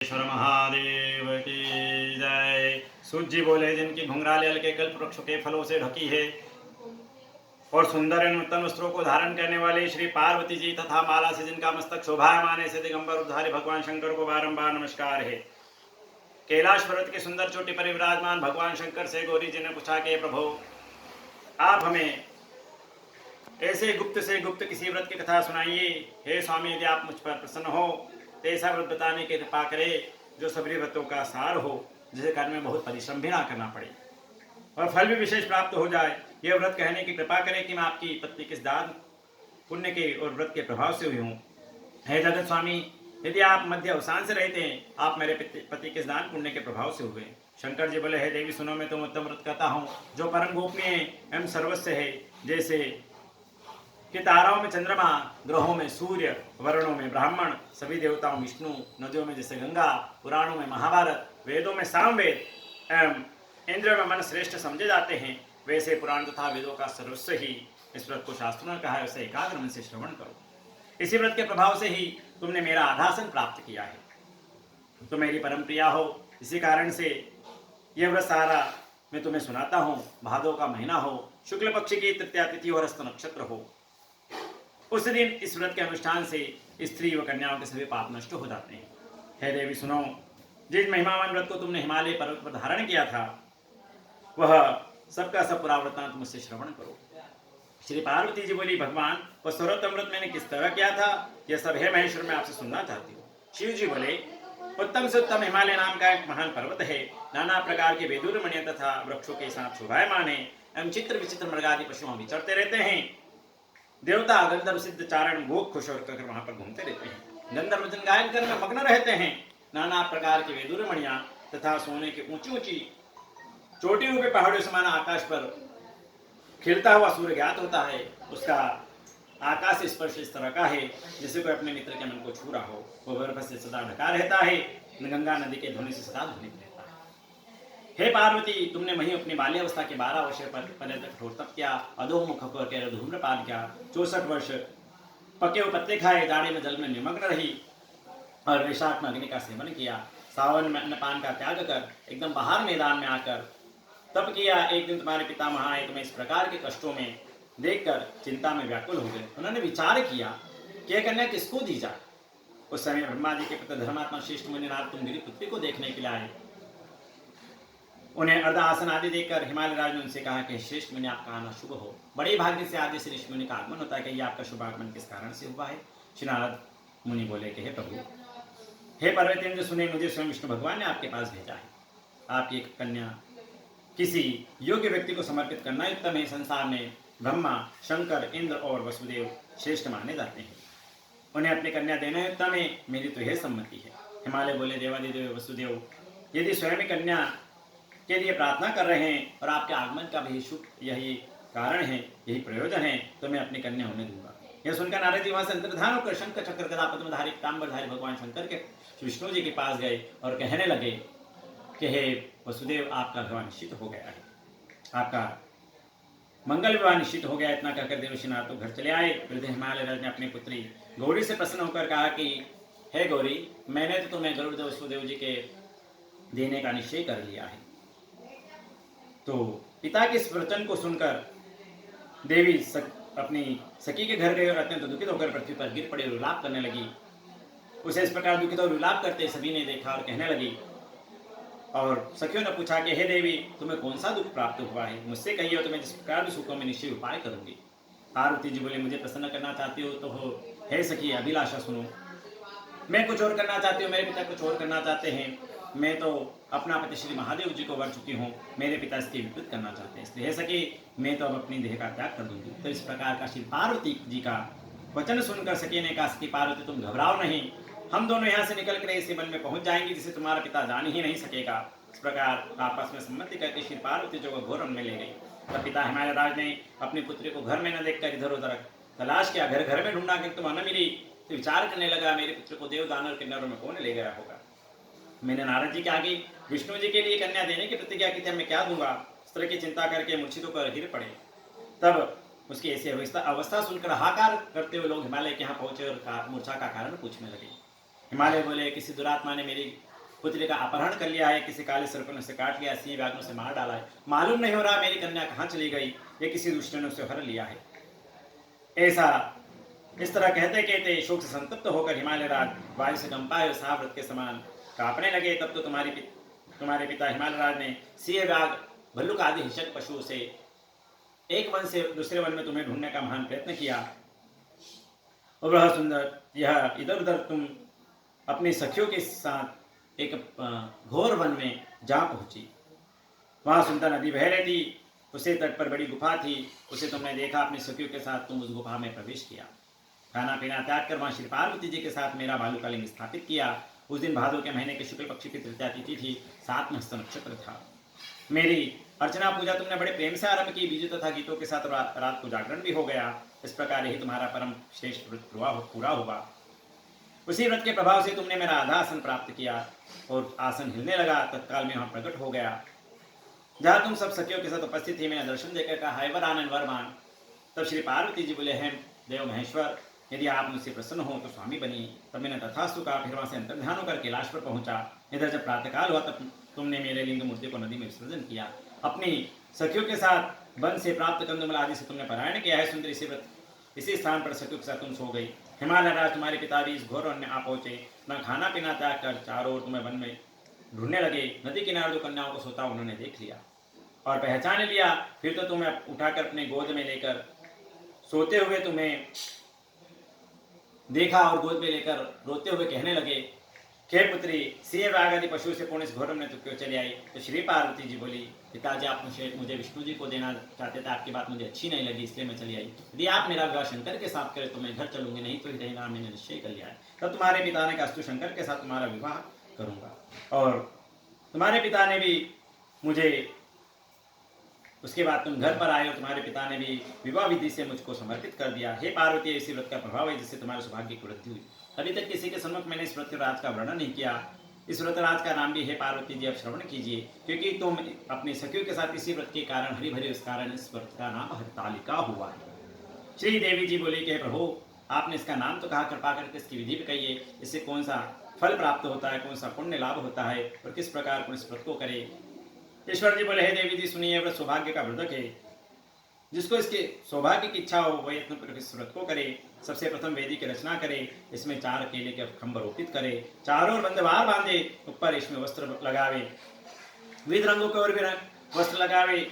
ईश्वर महादेव की जय। सूत जी बोले, जिनकी घुंघराले हल्के कल्प वृक्षों के फलों से ढकी है और सुंदर एवं उत्तम वस्त्रों को धारण करने वाले श्री पार्वती जी तथा माला से जिनका मस्तक शोभायमान है, दिगंबर उद्धारी भगवान शंकर को बारंबार नमस्कार है। कैलाश पर्वत की सुंदर चोटी पर विराजमान भगवान शंकर से गौरी जी ने पूछा कि प्रभु, आप हमें ऐसे गुप्त से गुप्त किसी व्रत की कथा सुनाइए। हे स्वामी, यदि आप मुझ पर प्रसन्न हो तो ऐसा व्रत बताने की कृपा करे जो सभी व्रतों का सार हो, जिसे करने में बहुत परिश्रम भी ना करना पड़े और फल भी विशेष प्राप्त हो जाए। यह व्रत कहने की कृपा करें कि मैं आपकी पत्नी किस दान पुण्य के और व्रत के प्रभाव से हुई हूँ। हे जगत स्वामी, यदि आप मध्य अवसान से रहते हैं, आप मेरे पति किस दान पुण्य के प्रभाव से हुए। शंकर जी बोले, हे देवी सुनो, मैं तुम उत्तम व्रत करता हूँ जो परम गोपनीय एवं सर्वस्व है। जैसे कि ताराओं में चंद्रमा, ग्रहों में सूर्य, वर्णों में ब्राह्मण, सभी देवताओं में विष्णु, नदियों में जैसे गंगा, पुराणों में महाभारत, वेदों में सामवेद एवं इंद्र में मन श्रेष्ठ समझे जाते हैं, वैसे पुराण तथा वेदों का सर्वस्व ही इस व्रत को शास्त्रों ने कहा है, उसे एकाग्र मन से श्रवण करो। इसी व्रत के प्रभाव से ही तुमने मेरा आधासन प्राप्त किया है। तो मेरी परम प्रिया हो, इसी कारण से यह व्रत सारा मैं तुम्हें सुनाता हूँ। भादों का महीना हो, शुक्ल पक्ष की तृतीया तिथि और हस्त नक्षत्र हो, उस दिन इस व्रत के अनुष्ठान से स्त्री व कन्याओं के सभी पाप नष्ट हो जाते हैं। हे देवी सुनो, जिस महिमावान व्रत को तुमने हिमालय पर्वत पर धारण किया था, वह सबका सब पूरा वृत्तांत मुझसे श्रवण करो। श्री पार्वती जी बोली, भगवान, वह सर्वोत्तम व्रत मैंने किस तरह किया था, यह सब है महेश्वर, मैं आपसे सुनना चाहती हूँ। शिव जी बोले, उत्तम से उत्तम हिमालय नाम का एक महान पर्वत है, नाना प्रकार के वेदुर मणि तथा वृक्षों के साथ शोभायमान है एवं चित्र विचित्र मृगादि पशुओं विचरते रहते हैं। देवता गंधर्व सिद्ध चारण भोग खुश होकर वहां पर घूमते रहते हैं। गंधर्व जन गायन करने में मग्न रहते हैं। नाना प्रकार की वेदुर मणियां तथा सोने के ऊंची ऊंची चोटी रूपे पहाड़ों समान आकाश पर खिलता हुआ सूर्य ज्ञात होता है। उसका आकाश स्पर्श इस तरह का है जैसे कोई अपने मित्र के मन को छू रहा हो। वह बर्फ से सदा ढका रहता है, गंगा नदी के ध्वनि से सदा ध्वनित रहता है। हे पार्वती, तुमने वहीं अपनी बाल्यावस्था के 12 वर्ष पर पर्यटक कठोर तप किया, अधोमुख होकर धूम्रपान किया, 64 वर्ष पके हुए पत्ते खाए, दाढ़ी में जल में निमग्न रही और वैशाख में अग्नि का सेवन किया। सावन में अन्नपान का त्याग कर एकदम बाहर मैदान में आकर तप किया। एक दिन तुम्हारे पितामह आए, तुम्हें इस प्रकार के कष्टों में देखकर चिंता में व्याकुल हो गए। उन्होंने विचार किया कि यह कन्या किसको दी जाए। उस समय ब्रह्मा जी के पुत्र धर्मात्मा श्रेष्ठ मुनि नारद तुम मेरी पुत्री को देखने के लिए आए। उन्हें अर्ध आसन आदि देकर हिमालय राज ने उनसे कहा कि श्रेष्ठ मुनि, आपका आना शुभ हो। बड़े भाग्य से आदि श्री ऋषि मुनि का आगमन होता है कि आपका शुभ आगमन किस कारण से हुआ है। श्री नारद मुनि बोले कि हे प्रभु, हे पर्वतेंद्र, सुने, मुझे स्वयं विष्णु भगवान ने आपके पास भेजा है। आपकी एक कन्या किसी योग्य व्यक्ति को समर्पित करना उत्तम है। संसार में ब्रह्मा, शंकर, इंद्र और वसुदेव श्रेष्ठ माने जाते हैं। उन्हें अपनी कन्या देना उत्तम है। मेरी तो यह सम्मति है। हिमालय बोले, देवादिदेव वसुदेव, यदि स्वयं कन्या के लिए प्रार्थना कर रहे हैं और आपके आगमन का भी शुभ यही कारण है, यही प्रयोजन है, तो मैं अपनी कन्या होने दूंगा। यह सुनकर नारद जी वहां से अंतर्धान होकर शंकर चक्र गदा पद्मधारी पीतांबरधारी भगवान शंकर के विष्णु जी के पास गए और कहने लगे कि हे वसुदेव, आपका विवाह निश्चित हो गया है, आपका मंगल विवाह निश्चित हो गया। इतना कहकर देवशीनाथ तो घर चले आए। वृद्ध हिमालय राज ने अपनी पुत्री गौरी से प्रसन्न होकर कहा कि हे गौरी, मैंने तो तुम्हें गरुड़ वसुदेव जी के देने का निश्चय कर लिया है। तो पिता के इस वचन को सुनकर देवी अपनी सखी के घर गए और अत्यंत दुखित होकर पृथ्वी पर गिर पड़े और विलाप करने लगी। उसे इस प्रकार दुखित और विलाप करते सभी ने देखा और कहने लगी, और सखियों ने पूछा कि हे देवी, तुम्हें कौन सा दुख प्राप्त हुआ है, मुझसे कहिए हो, तो मैं जिस प्रकार भी सुखों में निश्चय उपाय करूंगी। पार्वती जी बोले, मुझे प्रसन्न करना चाहती हो तो हो। हे सखी, अभिलाषा सुनो, मैं कुछ और करना चाहती हूँ, मेरे पिता कुछ और करना चाहते हैं। मैं तो अपना पति श्री महादेव जी को वर चुकी हूँ, मेरे पिता इसके विपरीत करना चाहते हैं, इसलिए हे सखी, मैं तो अब अपनी देह का त्याग कर दूंगी। तो इस प्रकार का श्री पार्वती जी का वचन सुनकर सखी ने कहा, सखी पार्वती, तुम घबराओ नहीं, हम दोनों यहाँ से निकल कर ऐसे वन में पहुंच जाएंगे जिसे तुम्हारा पिता जान ही नहीं सकेगा। इस प्रकार आपस में सम्मति करके श्री पार्वती जी को घोर वन में ले गई। तब पिता हिमालय राज ने अपनी पुत्री को घर में न देखकर इधर उधर तलाश किया, घर घर में ढूंढा कि तुम न मिली। तो विचार करने लगा, मेरे पुत्र को देव दानव किन्नरों में कौन ले गया होगा। मैंने नारद जी के आगे विष्णु जी के लिए कन्या देने की प्रतिज्ञा की थी, मैं क्या दूंगा। इस तरह की चिंता करके मूर्छित होकर गिर पड़े। तब उसकी ऐसी अवस्था सुनकर हाकार करते हुए लोग हिमालय के यहाँ पहुंचे और मूर्छा का कारण पूछने लगे। हिमालय बोले, किसी दुरात्मा ने मेरी पुत्री का अपहरण कर लिया है, किसी काले सर्प ने उसे काट लिया, सिंह व्याघ्र से मार डाला है, मालूम नहीं हो रहा मेरी कन्या कहाँ चली गई, ये किसी दुष्ट ने उसे हर लिया है। ऐसा इस तरह कहते कहते शोक से संतप्त होकर हिमालय राज वायु से कंपाए साव्रत के समान कांपने लगे। तब तो तुम्हारे पिता हिमालय राज ने सिंह व्याघ्र भल्लुक आदि हिंसक पशुओं से एक वन से दूसरे वन में तुम्हें ढूंढने का महान प्रयत्न किया। और सुंदर, यह इधर उधर तुम अपनी सखियों के साथ एक घोर वन में जा पहुंची। वहां सुंदर नदी बह रही थी, उसे तट पर बड़ी गुफा थी, उसे तुमने देखा, अपनी सखियों के साथ तुम उस गुफा में प्रवेश किया। खाना पीना त्याग कर वहां श्री पार्वती जी के साथ मेरा भालू का लिंग स्थापित किया। उस दिन भादो के महीने के शुक्ल पक्ष की तृतीया तिथि थी, 7 में हस्त नक्षत्र था। मेरी अर्चना पूजा तुमने बड़े प्रेम से आरंभ की, बीजों तथा गीतों के साथ रात को जागरण भी हो गया। इस प्रकार ही तुम्हारा परम श्रेष्ठ व्रत पूरा हुआ। उसी व्रत के प्रभाव से तुमने मेरा आधा आसन प्राप्त किया और आसन हिलने लगा, तत्काल में वहां प्रकट हो गया। जहां तुम सब सखियों के साथ उपस्थित थी, मैंने दर्शन देकर कहा, हाय वर आनंद वरमान। तब श्री पार्वती जी बोले, हैं देव महेश्वर, यदि आप मुझसे प्रसन्न हो तो स्वामी बनिए। तब मैंने तथास्तु कहा, फिर वहां से अंतर्ध्यान होकर कैलाश पर पहुंचा। इधर जब प्रातःकाल हुआ तब तुमने मेरे लिंग मूर्ति को नदी में विसर्जन किया। अपनी सखियों के साथ वन से प्राप्त कंदमूल आदि से तुमने पारायण किया है। सुंदर इसी स्थान पर सखियों के साथ तुम सो गई। हिमालय राज तुम्हारे पिता भी इस घोर वन में आ पहुंचे। न खाना पीना त्याग कर चारों ओर तुम्हें वन में ढूंढने लगे। नदी किनारे जो कन्याओं को सोता उन्होंने देख लिया और पहचान लिया। फिर तो तुम्हें उठाकर अपने गोद में लेकर सोते हुए तुम्हें देखा और गोद में लेकर रोते हुए कहने लगे, हे पुत्री, सिंह व्याघ्र आदि पशु से पूर्ण इस घोर में तो क्यों चली आई? तो श्री पार्वती जी बोली, पिताजी आप मुझे विष्णु जी को देना चाहते थे, आपकी बात मुझे अच्छी नहीं लगी इसलिए मैं चली आई। यदि आप मेरा विवाह शंकर के साथ करें तो मैं घर चलूंगी, नहीं तो ही नाम मैंने निश्चय कर लिया है। तब तुम्हारे पिता ने कहा, अस्तु, शंकर के साथ तुम्हारा विवाह करूंगा। और तुम्हारे पिता ने भी मुझे, उसके बाद तुम घर पर आए और तुम्हारे पिता ने भी विवाह विधि से मुझको समर्पित कर दिया। हे पार्वती, इसी व्रत का प्रभाव है जिससे तुम्हारे सौभाग्य की वृद्धि हुई। अभी तक किसी के सम्मुख मैंने इस व्रत राज का वर्णन नहीं किया। इस व्रत राज का नाम भी हे पार्वती जी अब श्रवण कीजिए, क्योंकि तुम अपनी सखियों के साथ इसी व्रत के कारण हरि भरी उस कारण इस व्रत का नाम हरतालिका हुआ है। श्री देवी जी बोली कि प्रभु, आपने इसका नाम तो कहा, कृपा करके इसकी विधि भी कहिए, इससे कौन सा फल प्राप्त होता है, कौन सा पुण्य लाभ होता है और किस प्रकार कौन इस व्रत को करे। ईश्वर जी बोले, हे देवी जी सुनिए, व्रत सौभाग्य का वर्धक है। जिसको इसके सौभाग्य की इच्छा हो वह यत्न इस व्रत को करे। सबसे प्रथम वेदी की रचना करे, इसमें 4 केले के खंभ रोपित करे, चारों ओर बंधवार बांधे, ऊपर इसमें वस्त्र लगावे, विविध रंगों के और भी वस्त्र लगावे।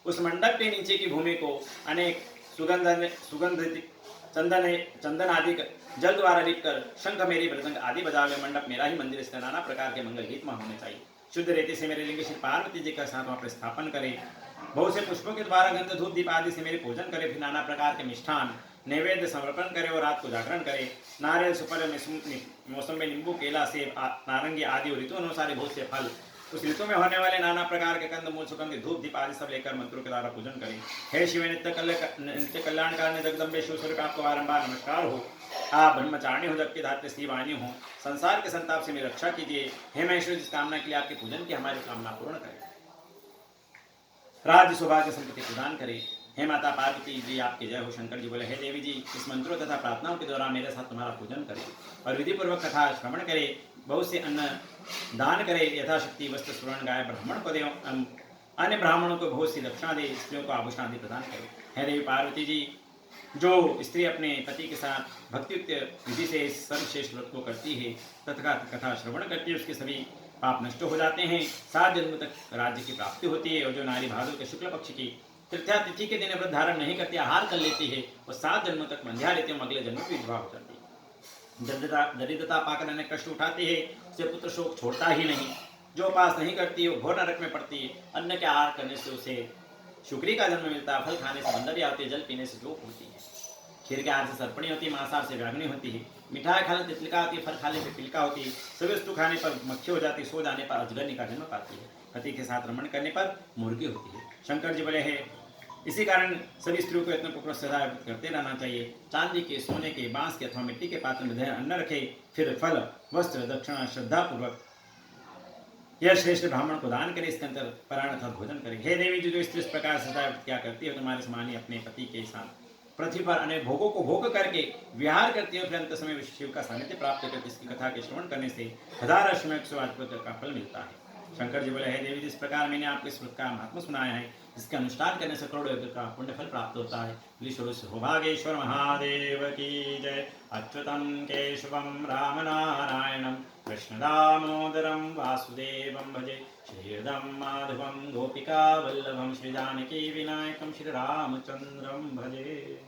उस मंडप के नीचे की भूमि को अनेक सुगंध चंदन आदि जल द्वारा लिप कर शंख मेरी मृदंग आदि बजावे। मंडप मेरा ही मंदिर, इसका नाना प्रकार के मंगल गीत होने चाहिए। शुद्ध रेती से मेरे लिंग श्री पार्वती जी का साथ वहाँ पर स्थापन करे। बहुत से पुष्पों के द्वारा गंध धूप दीप आदि से मेरे पूजन करे। फिर नाना प्रकार के मिष्ठान नैवेद्य समर्पण करे और रात को जागरण करे। नारियल, सुपारी, मौसमी, नींबू, केला, सेब, नारंगी आदि ऋतु अनुसार बहुत से फल, उस ऋतु में होने वाले नाना प्रकार के कंद मूल सुगंध धूप दीप आदि सब लेकर मंत्रों के द्वारा पूजन करें। हे शिव, नित्य कल्याणकार जगदम्बे शिव स्वरूप आपको बारंबार नमस्कार हो। आप ब्रह्मचारिणी हो, जबकि धात्र श्रीवाणी हो, संसार के संताप से मेरी रक्षा कीजिए। हे महेश्वर, जिस कामना के लिए आपके पूजन की हमारी कामना पूर्ण करें, राज्य सौभाग्य संपत्ति प्रदान करे। हे माता पार्वती जी आपकी जय हो। शंकर जी बोले, हे देवी जी, इस मंत्रों तथा प्रार्थनाओं के द्वारा मेरे साथ तुम्हारा पूजन करे और विधि पूर्वक कथा श्रवण करे, बहुत से अन्न दान करे, यथाशक्ति वस्त्र स्वर्ण गाय ब्राह्मण को दे, अन्य ब्राह्मणों को बहुत सी दक्षिणा दे, स्त्रियों को आभूषण आदि प्रदान करे। हे देवी पार्वती जी, जो स्त्री अपने पति के साथ भक्तियुक्त विधि से इस सर्वश्रेष्ठ व्रत को करती है तथा कथा श्रवण करती है, उसके सभी पाप नष्ट हो जाते हैं, 7 जन्म तक राज्य की प्राप्ति होती है। और जो नारी भादो के शुक्ल पक्ष की तृतीया तिथि के दिन व्रत धारण नहीं करती, आहार कर लेती है, वो 7 जन्मों तक बंध्या रहती है, अगले जन्म की विधवा हो जाती है। दरिद्रता पाकर अनेक कष्ट उठाती है, उसे पुत्र शोक छोड़ता ही नहीं। जो उपास नहीं करती वो घोर नरक में पड़ती है। अन्न के आहार करने से उसे शुक्री का जन्म मिलता है, फल खाने से बंदरी आती है, जल पीने से जोक होती है, खीर के आहार से सर्पणी होती है, मांसाहार से व्याग्नि होती है, मिठाई खाने से तितलिका होती है, फल खाने से पिलका होती है, सभी वस्तु खाने पर मक्खी हो जाती है, सो जाने पर अजगरनी का जन्म पाती है, पति के साथ रमण करने पर मुर्गी होती है। शंकर जी बोले, है इसी कारण सभी स्त्रियों को यत्नपूर्वक सदा करते रहना चाहिए। चांदी के, सोने के, बांस के अथवा मिट्टी के पात्र में अन्न रखे, फिर फल वस्त्र दक्षिणा श्रद्धा पूर्वक यह श्रेष्ठ ब्राह्मण को दान करे, इसके अंतर पारायण अथवा भोजन करे। हे देवी जी, जो स्त्री इस प्रकार सदा क्या करती है, तुम्हारे समान ही अपने पति के साथ पृथ्वी पर अनेक भोगों को भोग करके विहार करती है, फिर अंत समय शिव का सानिध्य प्राप्त करके इसकी कथा के श्रवण करने से 1000 अश्वमेध 108 का फल मिलता है। शंकर जी बोले, हे देवी, जिस प्रकार मैंने आपको इस प्रकार महात्मा सुनाया है, इसका अनुष्ठान करने से करोड़ों यज्ञ का पुण्य फल प्राप्त होता है। सौभागेश्वर महादेव की जय। अच्युतम केशवम राम नारायणम कृष्ण दामोदरम वासुदेवम भजे, श्रीहृदम माधवम गोपिका वल्लभम, श्री जानकी विनायकम श्री रामचंद्रम भजे।